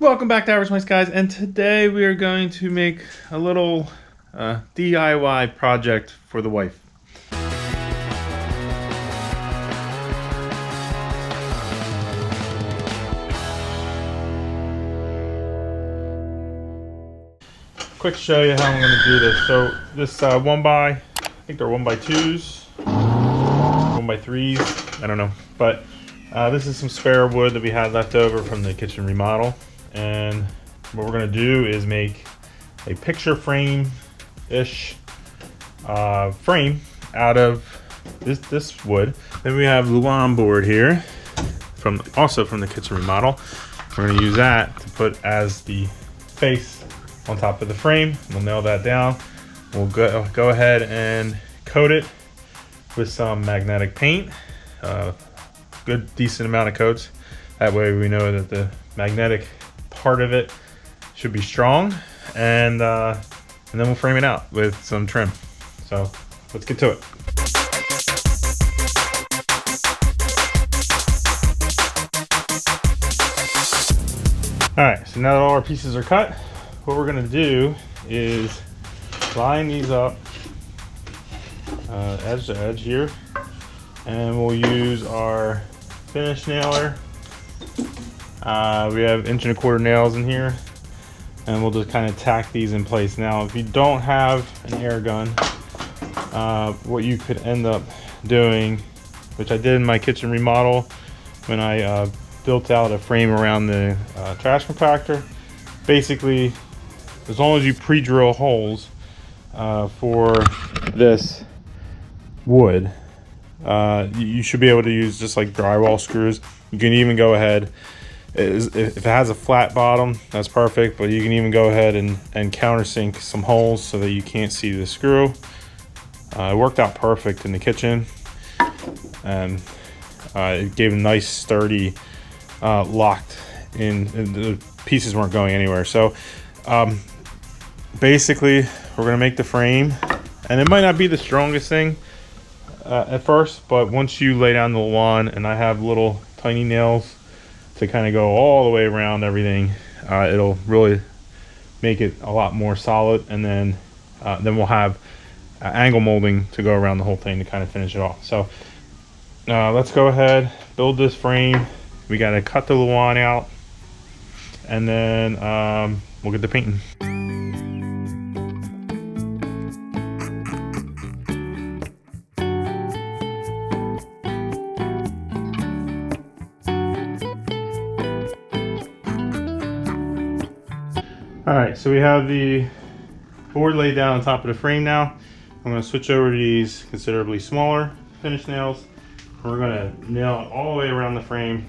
Welcome back to Average Mice Guys, and today we are going to make a little DIY project for the wife. Quick show you how I'm going to do this. So this I think they're 1x2s, 1x3s, I don't know. But this is some spare wood that we had left over from the kitchen remodel. And what we're going to do is make a picture frame-ish frame out of this wood. Then we have Rust-Oleum board here, also from the kitchen remodel. We're going to use that to put as the face on top of the frame. We'll nail that down. We'll go ahead and coat it with some magnetic paint. Good decent amount of coats. That way we know that the magnetic part of it should be strong, and then we'll frame it out with some trim. So let's get to it. Alright, so now that all our pieces are cut, what we're going to do is line these up edge to edge here, and we'll use our finish nailer. We have 1¼ inch nails in here, and we'll just kind of tack these in place. Now if you don't have an air gun, what you could end up doing, which I did in my kitchen remodel when I built out a frame around the trash compactor, basically as long as you pre-drill holes for this wood, you should be able to use just like drywall screws. You can even go ahead, if it has a flat bottom, that's perfect, but you can even go ahead and countersink some holes so that you can't see the screw. It worked out perfect in the kitchen, and it gave a nice sturdy locked in, and the pieces weren't going anywhere. So basically we're going to make the frame, and it might not be the strongest thing at first, but once you lay down the lawn, and I have little tiny nails to kind of go all the way around everything, it'll really make it a lot more solid. And then we'll have angle molding to go around the whole thing to kind of finish it off. So let's go ahead, build this frame. We got to cut the lawn out, and then we'll get the painting. Alright, so we have the board laid down on top of the frame now. I'm going to switch over to these considerably smaller finish nails. We're going to nail it all the way around the frame,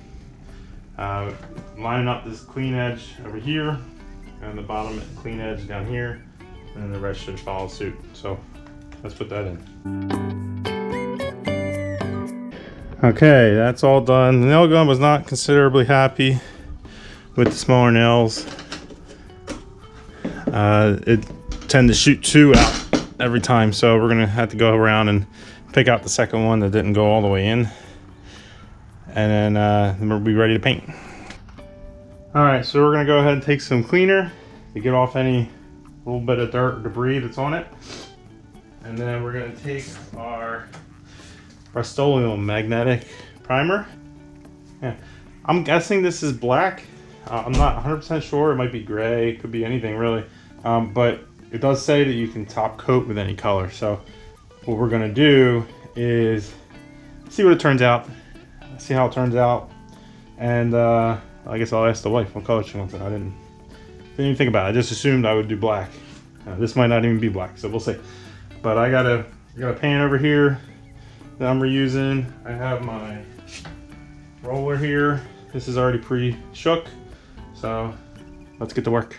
lining up this clean edge over here, and the bottom clean edge down here, and then the rest should follow suit. So let's put that in. Okay, that's all done. The nail gun was not considerably happy with the smaller nails. It tended to shoot 2 out every time, so we're gonna have to go around and pick out the second one that didn't go all the way in, and then we'll be ready to paint. All right, so we're gonna go ahead and take some cleaner to get off any little bit of dirt or debris that's on it, and then we're gonna take our Rust-Oleum magnetic primer. Yeah, I'm guessing this is black. I'm not 100% sure. It might be gray. It could be anything really. But it does say that you can top coat with any color. So what we're going to do is see what it turns out. See how it turns out. And I guess I'll ask the wife what color she wants it. I didn't even think about it. I just assumed I would do black. This might not even be black, so we'll see. But I got a pan over here that I'm reusing. I have my roller here. This is already pre-shook. So let's get to work.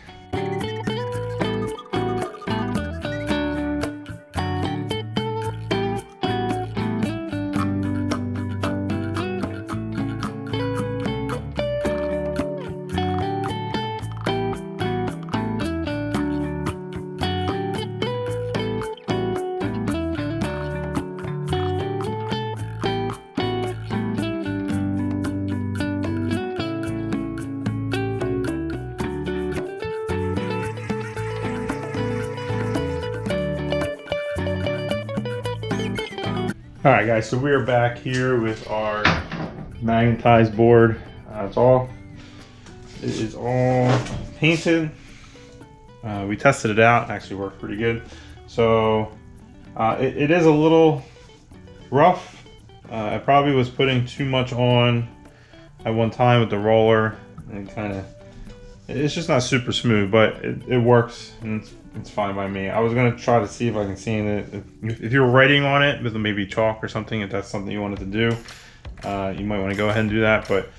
All right, guys, so we are back here with our magnetized board. It is all painted. We tested it out, it actually worked pretty good. So it is a little rough. I probably was putting too much on at one time with the roller, and it's just not super smooth, but it works, and it's fine by me. I was gonna try to see if I can sand it. If you're writing on it with maybe chalk or something, if that's something you wanted to do, you might want to go ahead and do that. But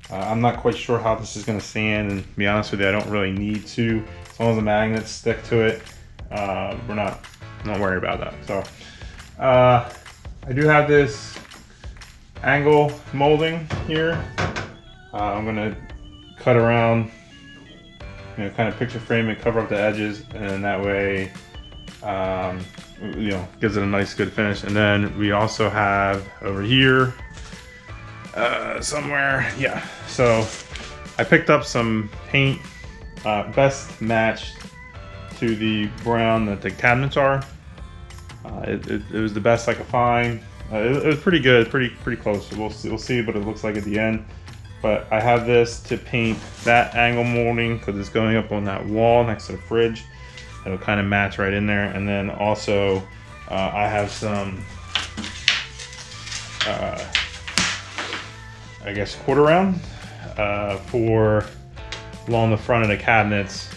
I'm not quite sure how this is gonna sand, and to be honest with you, I don't really need to. As long as the magnets stick to it, we're not worried about that. So I do have this angle molding here. I'm gonna cut around, kind of picture frame it, cover up the edges, and that way, gives it a nice good finish. And then we also have over here, somewhere, yeah. So I picked up some paint, best matched to the brown that the cabinets are. It was the best I could find. It was pretty good, pretty close. We'll see what it looks like at the end. But I have this to paint that angle molding because it's going up on that wall next to the fridge. It'll kind of match right in there. And then also I have some, I guess, quarter round for along the front of the cabinets.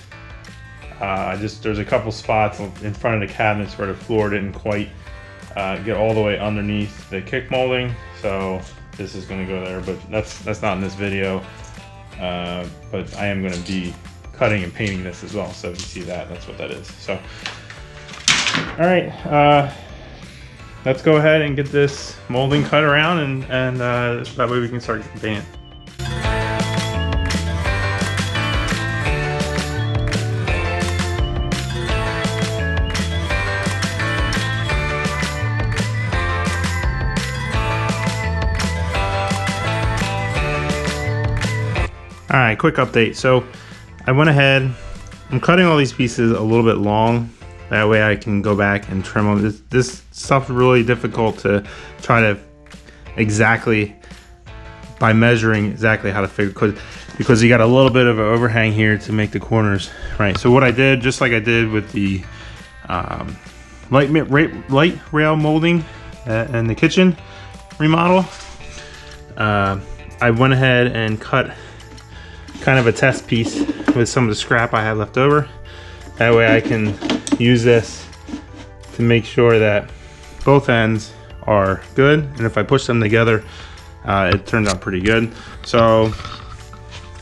There's a couple spots in front of the cabinets where the floor didn't quite get all the way underneath the kick molding. So this is going to go there, but that's not in this video. But I am going to be cutting and painting this as well. So if you see that, that's what that is. So, all right, let's go ahead and get this molding cut around, and that way we can start painting. All right, quick update. So I went ahead, I'm cutting all these pieces a little bit long. That way I can go back and trim them. This stuff's really difficult to try to exactly, by measuring exactly how to figure, because you got a little bit of an overhang here to make the corners right. So what I did, just like I did with the light rail molding and the kitchen remodel, I went ahead and cut kind of a test piece with some of the scrap I had left over. That way I can use this to make sure that both ends are good, and if I push them together, it turns out pretty good. So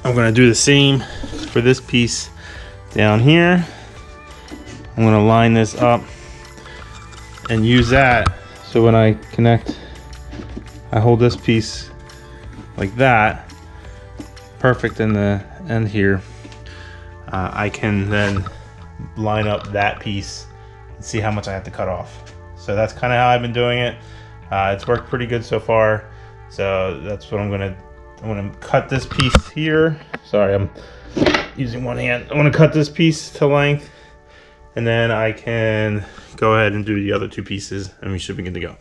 I'm gonna do the same for this piece down here. I'm gonna line this up and use that, so when I connect, I hold this piece like that, perfect in the end here. I can then line up that piece and see how much I have to cut off. So that's kind of how I've been doing it. It's worked pretty good so far. So that's what I'm gonna cut this piece here. Sorry, I'm using one hand. I'm gonna cut this piece to length, and then I can go ahead and do the other two pieces, and we should be good to go.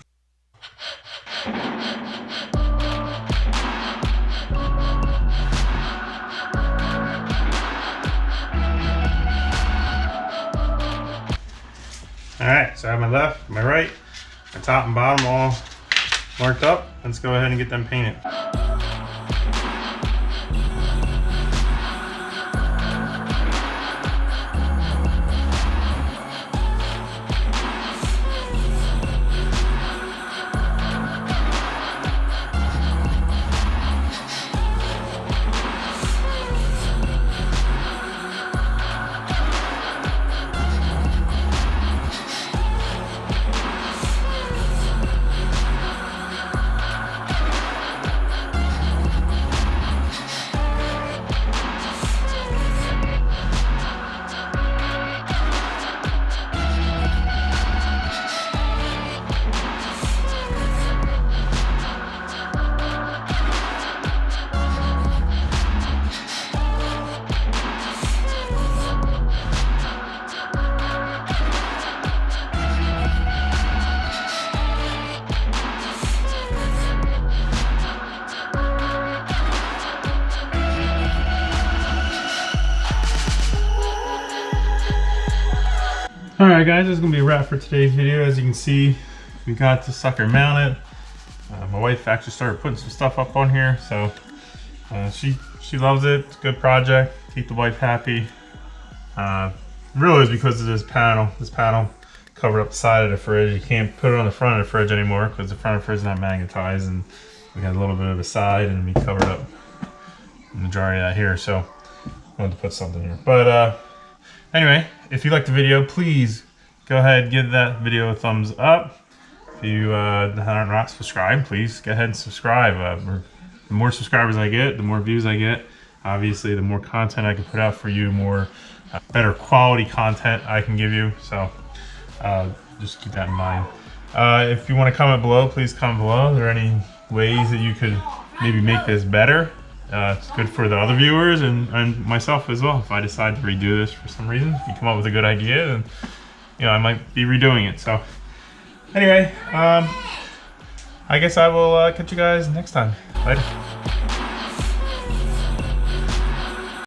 All right, so I have my left, my right, my top and bottom all marked up. Let's go ahead and get them painted. All right, guys, this is gonna be a wrap for today's video. As you can see, we got the sucker mounted. My wife actually started putting some stuff up on here, so she loves it. It's a good project. Keep the wife happy. Really is because of this panel. This panel covered up the side of the fridge. You can't put it on the front of the fridge anymore because the front of the fridge is not magnetized, and we got a little bit of the side, and we covered up the majority of that here. So I wanted to put something here. But anyway, if you liked the video, please go ahead and give that video a thumbs up. If you are not subscribed, please go ahead and subscribe. The more subscribers I get, the more views I get. Obviously, the more content I can put out for you, more better quality content I can give you. So just keep that in mind. If you want to comment below, please comment below. Are there any ways that you could maybe make this better? It's good for the other viewers and myself as well. If I decide to redo this for some reason, if you come up with a good idea, then I might be redoing it. So anyway, I guess I will catch you guys next time. Later.